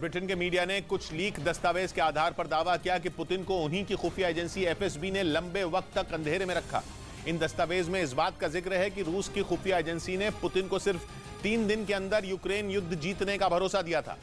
Britain के media ने कुछ लीक दस्तावेज के आधार पर दावा किया कि पुतिन को उन्हीं की खुफिया एजेंसी एफएसबी ने लंबे वक्त तक अंधेरे में रखा। इन दस्तावेज में इस बात का जिक्र है कि रूस की खुफिया एजेंसी ने पुतिन को सिर्फ 3 दिन के अंदर यूक्रेन युद्ध जीतने का भरोसा दिया था।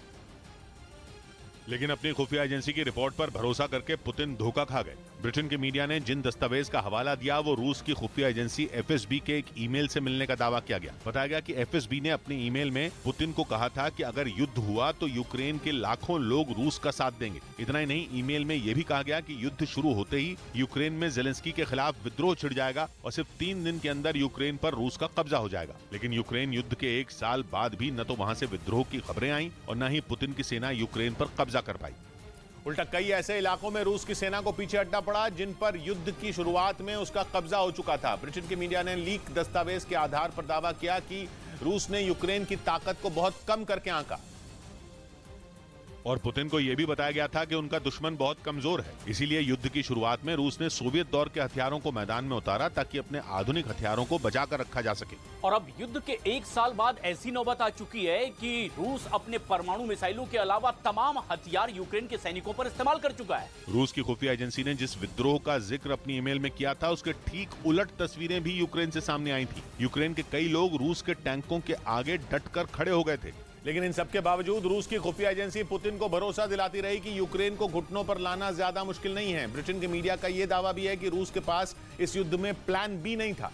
लेकिन अपनी खुफिया एजेंसी की रिपोर्ट पर भरोसा करके पुतिन धोखा खा गए। ब्रिटेन के मीडिया ने जिन दस्तावेज का हवाला दिया वो रूस की खुफिया एजेंसी एफएसबी के एक ईमेल से मिलने का दावा किया गया। बताया गया कि एफएसबी ने अपने ईमेल में पुतिन को कहा था कि अगर युद्ध हुआ तो यूक्रेन के लाखों लोग रूस का साथ देंगे। इतना ही नहीं, ईमेल में यह भी कहा गया कि युद्ध शुरू होते ही यूक्रेन में जेलेंस्की के खिलाफ विद्रोह छिड़ जाएगा और सिर्फ 3 दिन के अंदर यूक्रेन पर रूस का कब्जा हो जाएगा। लेकिन यूक्रेन युद्ध के 1 साल बाद भी न तो वहां से विद्रोह की खबरें आई और न ही पुतिन की सेना यूक्रेन पर कब्जा कर पाई। उल्टा कई ऐसे इलाकों में रूस की सेना को पीछे हटना पड़ा जिन पर युद्ध की शुरुआत में उसका कब्जा हो चुका था। ब्रिटेन के मीडिया ने लीक दस्तावेज के आधार पर दावा किया कि रूस ने यूक्रेन की ताकत को बहुत कम करके आंका और पुतिन को यह भी बताया गया था कि उनका दुश्मन बहुत कमजोर है। इसीलिए युद्ध की शुरुआत में रूस ने सोवियत दौर के हथियारों को मैदान में उतारा ताकि अपने आधुनिक हथियारों को बचा कर रखा जा सके। और अब युद्ध के 1 साल बाद ऐसी नौबत आ चुकी है कि रूस अपने परमाणु मिसाइलों के अलावा तमाम हथियार यूक्रेन के सैनिकों पर इस्तेमाल कर चुका है। रूस की खुफिया एजेंसी ने जिस विद्रोह का जिक्र अपनी ईमेल में किया था उसके ठीक उलट तस्वीरें भी यूक्रेन से सामने आई थी। यूक्रेन के कई लोग रूस के टैंकों के आगे डटकर खड़े हो गए थे। लेकिन इन सबके बावजूद रूस की खुफिया एजेंसी पुतिन को भरोसा दिलाती रही कि यूक्रेन को घुटनों पर लाना ज्यादा मुश्किल नहीं है। ब्रिटेन के मीडिया का यह दावा भी है कि रूस के पास इस युद्ध में प्लान बी नहीं था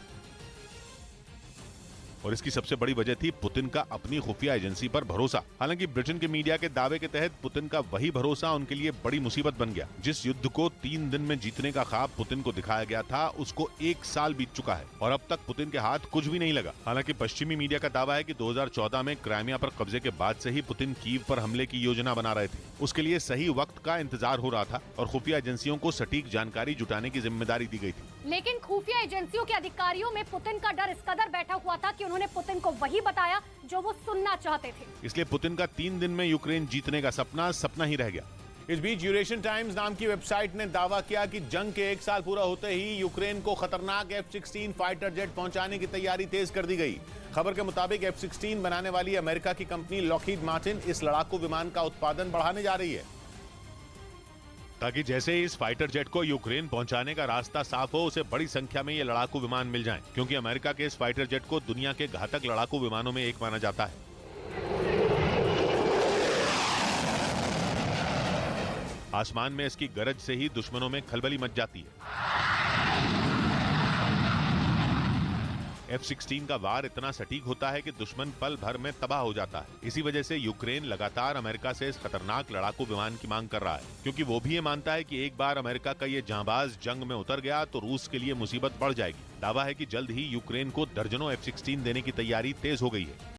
और इसकी सबसे बड़ी वजह थी पुतिन का अपनी खुफिया एजेंसी पर भरोसा। हालांकि ब्रिटेन के मीडिया के दावे के तहत पुतिन का वही भरोसा उनके लिए बड़ी मुसीबत बन गया। जिस युद्ध को 3 दिन में जीतने का ख्वाब पुतिन को दिखाया गया था उसको 1 साल बीत चुका है और अब तक पुतिन के हाथ कुछ भी नहीं लगा। हालांकि पश्चिमी मीडिया का दावा है कि 2014 में क्राइमिया पर कब्जे के बाद से ही पुतिन कीव पर हमले की योजना बना रहे थे। उसके लिए सही वक्त का इंतजार हो रहा था और खुफिया एजेंसियों को सटीक जानकारी जुटाने की जिम्मेदारी दी गई थी। लेकिन खुफिया एजेंसियों के अधिकारियों में पुतिन का डर इस कदर बैठा हुआ था कि उन्होंने पुतिन को वही बताया जो वो सुनना चाहते थे। इसलिए पुतिन का 3 दिन में यूक्रेन जीतने का सपना ही रह गया। इस बीच यूरेशियन टाइम्स नाम की वेबसाइट ने दावा किया कि जंग के 1 साल पूरा होते ही यूक्रेन को खतरनाक F-16 फाइटर जेट पहुंचाने की तैयारी तेज कर दी गई। खबर के मुताबिक F-16 बनाने वाली अमेरिका की कंपनी लॉकहीड मार्टिन इस लड़ाकू विमान का उत्पादन बढ़ाने जा रही है ताकि जैसे ही इस फाइटर जेट को यूक्रेन पहुंचाने का रास्ता साफ हो उसे बड़ी संख्या में ये लड़ाकू विमान मिल जाएं, क्योंकि अमेरिका के इस फाइटर जेट को दुनिया के घातक लड़ाकू विमानों में एक माना जाता है। आसमान में इसकी गरज से ही दुश्मनों में खलबली मच जाती है। F-16 का वार इतना सटीक होता है कि दुश्मन पल भर में तबाह हो जाता है। इसी वजह से यूक्रेन लगातार अमेरिका से इस खतरनाक लड़ाकू विमान की मांग कर रहा है, क्योंकि वो भी ये मानता है कि एक बार अमेरिका का ये जांबाज जंग में उतर गया तो रूस के लिए मुसीबत बढ़ जाएगी। दावा है कि जल्द ही यूक्रेन को दर्जनों F-16 देने की तैयारी तेज हो गई है।